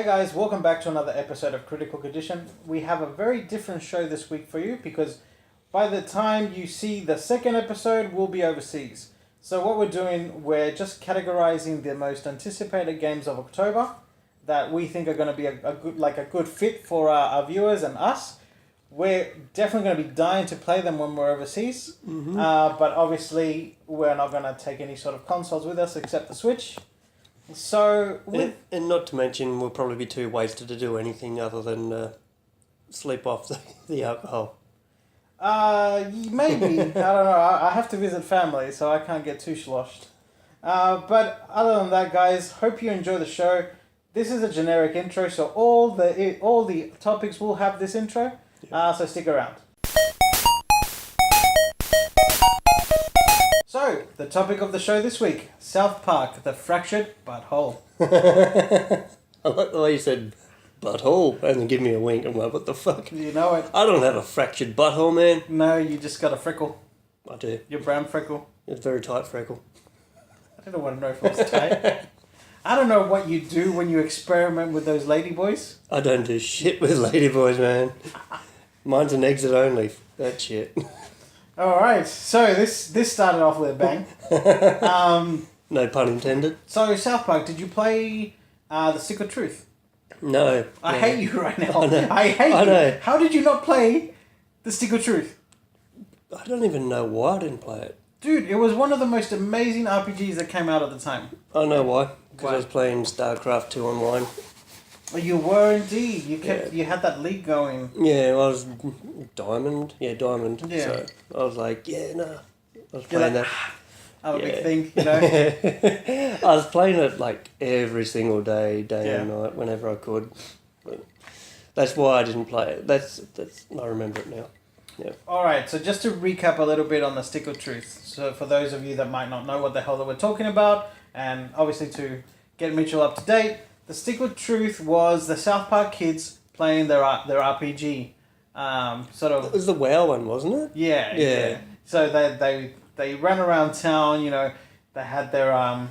guys, welcome back to another episode of Critical Condition. We have a very different show this week for you because by the time you see the second episode, we'll be overseas. So what we're doing, we're just categorizing the most anticipated games of October that we think are going to be a good fit for our viewers and us. We're definitely going to be dying to play them when we're overseas, but obviously we're not going to take any sort of consoles with us except the Switch. So, and not to mention, we'll probably be too wasted to do anything other than sleep off the alcohol. Maybe. I don't know. I have to visit family, so I can't get too sloshed. But other than that, guys, hope you enjoy the show. This is a generic intro, so all the topics will have this intro. So stick around. So, the topic of the show this week, South Park, the fractured butthole. I like the way you said butthole and then give me a wink. I'm like, what the fuck? You know it. I don't have a fractured butthole, man. No, you just got a freckle. I do. Your brown freckle. It's a very tight freckle. I don't want to know if it was tight. I don't know what you do when you experiment with those ladyboys. I don't do shit with ladyboys, man. Mine's an exit only. That shit. Alright, so this started off with a bang. No pun intended. So, South Park, did you play The Stick of Truth? No. I hate you right now. I know. I hate you. Know. How did you not play The Stick of Truth? I don't even know why I didn't play it. Dude, it was one of the most amazing RPGs that came out at the time. I know why. Because Why? I was playing StarCraft 2 online. You were indeed. You had that league going. Yeah, I was Diamond. Yeah, Diamond. Yeah. So I was like, yeah, no. I was playing that. Oh, Yeah. big thing, you know? I was playing it like every single day Yeah. and night, whenever I could. But that's why I didn't play it. That's. I remember it now. Yeah. Alright, so just to recap a little bit on The Stick of Truth. So for those of you that might not know what the hell that we're talking about, and obviously to get Mitchell up to date, The Stick of Truth was the South Park kids playing their RPG. Sort It of... was the WoW one, wasn't it? Yeah. So they ran around town, you know, they had their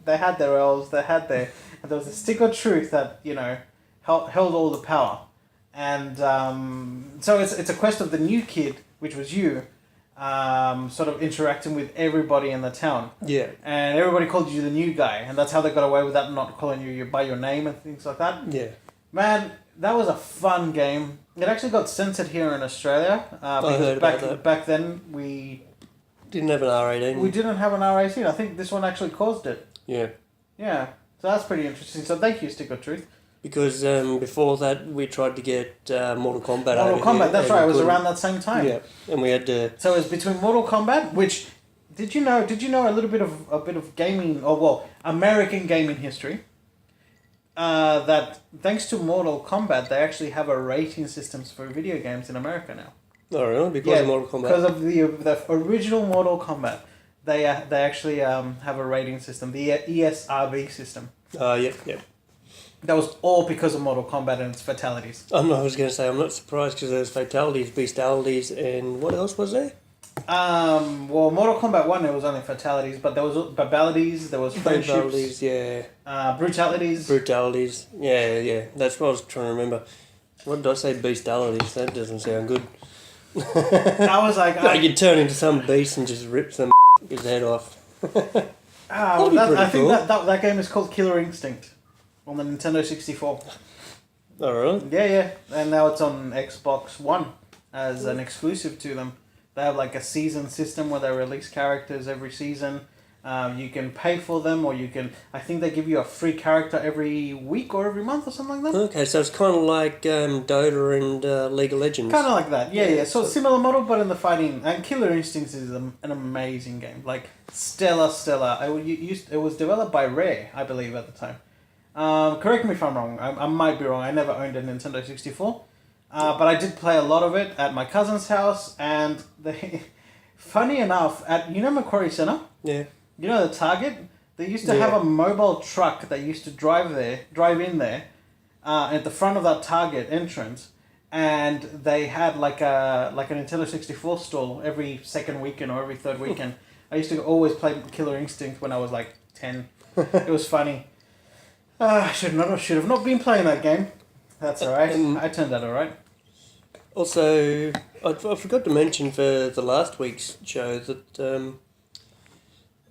they had their elves, and there was a Stick of Truth that, you know, held all the power. And so it's a quest of the new kid, which was you, sort of interacting with everybody in the town. Yeah. And everybody called you the new guy, and that's how they got away with that, not calling you by your name and things like that. Yeah. Man, that was a fun game. It actually got censored here in Australia because heard about that. back then we Didn't have an R18. didn't have an R18. I think this one actually caused it. Yeah. Yeah, so that's pretty interesting. So thank you, Stick of Truth. Because before that, we tried to get Mortal Kombat. Mortal over Kombat, here, that's and right. It we was couldn't. around that same time. Yeah, and we had to. So it was between Mortal Kombat, which did you know a little bit of gaming, or well, American gaming history. That thanks to Mortal Kombat, they actually have a rating systems for video games in America now. Oh really? Because of Mortal Kombat. Because of the original Mortal Kombat, they actually have a rating system, the ESRB system. Yeah. That was all because of Mortal Kombat and its fatalities. I was going to say, I'm not surprised because there's fatalities, bestialities, and what else was there? Well, Mortal Kombat 1, there was only fatalities, but there was babalities, there was friendships, Fatalities, yeah. brutalities. Brutalities, yeah. That's what I was trying to remember. What did I say? Bestialities. That doesn't sound good. I was like... Like you turn into some beast and just rip some his head off. I think cool. that game is called Killer Instinct on the Nintendo 64. Oh, really? Yeah, and now it's on Xbox One as an exclusive to them. They have like a season system where they release characters every season. You can pay for them, or I think they give you a free character every week or every month or something like that. Okay, so it's kind of like Dota and League of Legends. Kind of like that, yeah. So similar model, but in the fighting. And Killer Instincts is an amazing game. Like stellar. It was developed by Rare, I believe, at the time. Correct me if I'm wrong. I might be wrong. I never owned a Nintendo 64. But I did play a lot of it at my cousin's house. And funny enough, at Macquarie Centre, Yeah. you know the Target? They used to have a mobile truck that used to drive in there, at the front of that Target entrance. And they had like a Nintendo 64 stall every second weekend or every third weekend. I used to always play Killer Instinct when I was like 10. It was funny. Should have not been playing that game. That's alright. Um, I turned out alright. Also, I forgot to mention for the last week's show that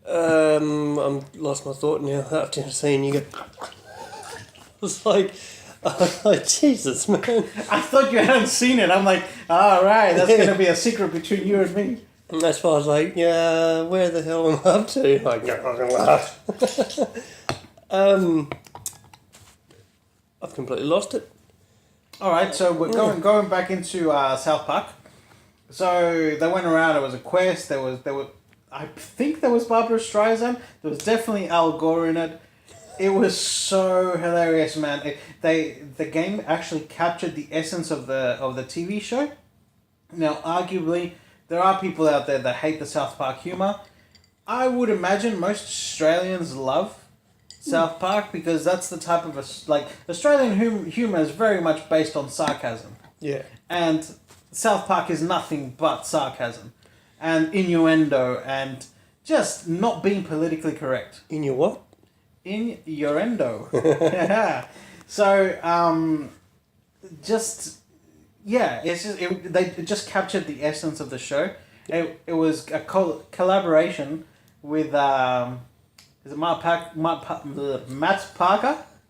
I'm lost my thought now after seeing you go. I was like, oh, Jesus, man. I thought you hadn't seen it. I'm like, alright, that's going to be a secret between you and me. And that's why I was like, yeah, where the hell am I up to? Like, I've completely lost it. Alright, so we're going back into South Park. So they went around, it was a quest, there was I think there was Barbara Streisand, there was definitely Al Gore in it. It was so hilarious, man. The game actually captured the essence of the TV show. Now, arguably, there are people out there that hate the South Park humor. I would imagine most Australians love South Park because that's the type of Australian humor is very much based on sarcasm, Yeah. and South Park is nothing but sarcasm and innuendo and just not being politically correct. In your what? Innuendo. Yeah. So they just captured the essence of the show. It was a collaboration with is it Matt Parker?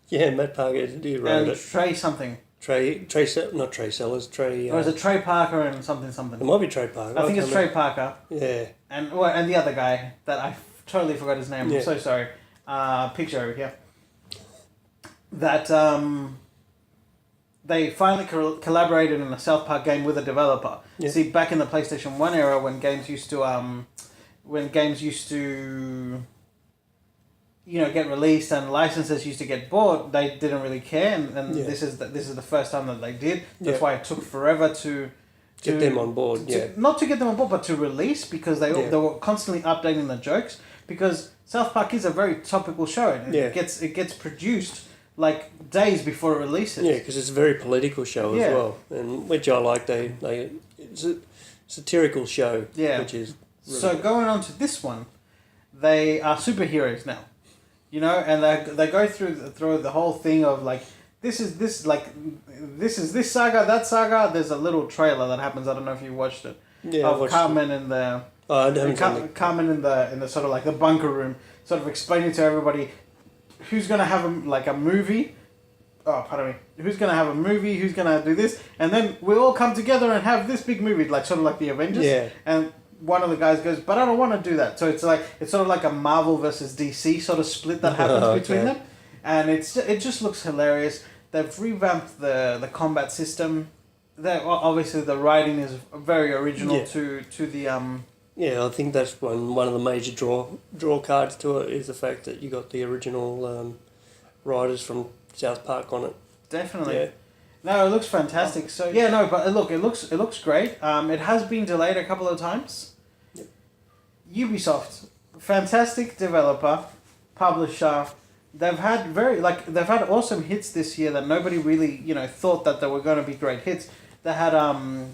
Yeah, Matt Parker wrote And it. Trey something. Not Trey Sellers, Trey... Or is it Trey Parker and it something? might be Trey Parker. I think it's Trey can't Parker. remember. Yeah. And the other guy that I totally forgot his name. Yeah. I'm so sorry. Picture over here. That they finally collaborated in a South Park game with a developer. Yeah. See, back in the PlayStation 1 era when games used to get released and licenses used to get bought, they didn't really care, and Yeah. this is the first time that they did. That's Yeah. why it took forever to Get them on board, yeah. not to get them on board, but to release, because they Yeah. were constantly updating the jokes, because South Park is a very topical show, and Yeah. it gets produced like days before it releases. Yeah, because it's a very political show Yeah. as well, and which I like. It's a satirical show. Yeah. Which is really So good. going on to this one, they are superheroes now, and they go through the whole thing of like this is this saga, that saga. There's a little trailer that happens. I don't know if you watched it. Yeah, I've Of watched Carmen in the Oh, I haven't seen it. Carmen in the sort of like the bunker room, sort of explaining to everybody who's gonna have a movie. Oh, pardon me. Who's gonna have a movie? Who's gonna do this? And then we all come together and have this big movie, like sort of like the Avengers. Yeah. And one of the guys goes, "But I don't want to do that." So it's sort of like a Marvel versus DC sort of split that happens Okay. between them, and it just looks hilarious. They've revamped the combat system. Obviously the writing is very original Yeah. to the Yeah, I think that's one of the major draw cards to it is the fact that you got the original writers from South Park on it. Definitely. Yeah. No, it looks fantastic. So yeah, no, but it looks great. It has been delayed a couple of times. Yep. Ubisoft, fantastic developer, publisher. They've had awesome hits this year that nobody really thought that they were going to be great hits. They had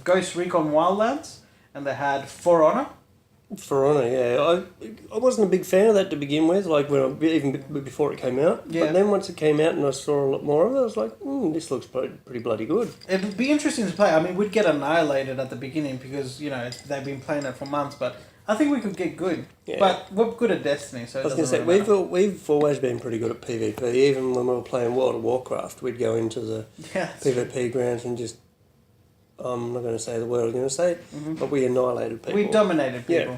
Ghost Recon Wildlands, and they had For Honor. For Honor, yeah. I wasn't a big fan of that to begin with, like even before it came out. Yeah. But then once it came out and I saw a lot more of it, I was like, this looks pretty bloody good. It'd be interesting to play. I mean, we'd get annihilated at the beginning because they've been playing it for months, but I think we could get good. Yeah. But we're good at Destiny, so I was going to say, we've always been pretty good at PvP. Even when we were playing World of Warcraft, we'd go into the PvP grounds and just, I'm not going to say the word I was going to say, but we annihilated people. We dominated people.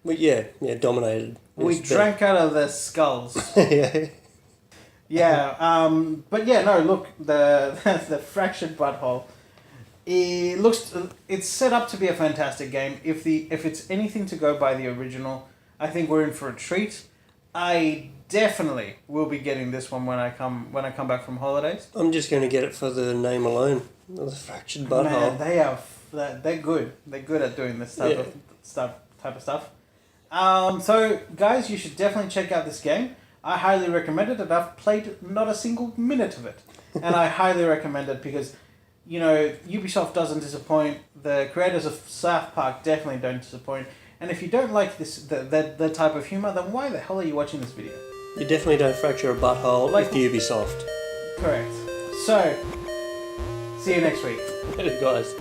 Yeah. Dominated. We Yes, drank out of their skulls. yeah. Yeah, but yeah, no, look, the Fractured Butthole. It's set up to be a fantastic game. If it's anything to go by the original, I think we're in for a treat. I definitely will be getting this one when I come back from holidays. I'm just going to get it for the name alone. The Fractured Man, Butthole. they're good. They're good at doing this type Yeah. of stuff. So guys, you should definitely check out this game. I highly recommend it, and I've played not a single minute of it, and I highly recommend it because, Ubisoft doesn't disappoint. The creators of South Park definitely don't disappoint. And if you don't like the type of humor, then why the hell are you watching this video? You definitely don't fracture a butthole Like- with Ubisoft. Correct. So, see you next week. Guys.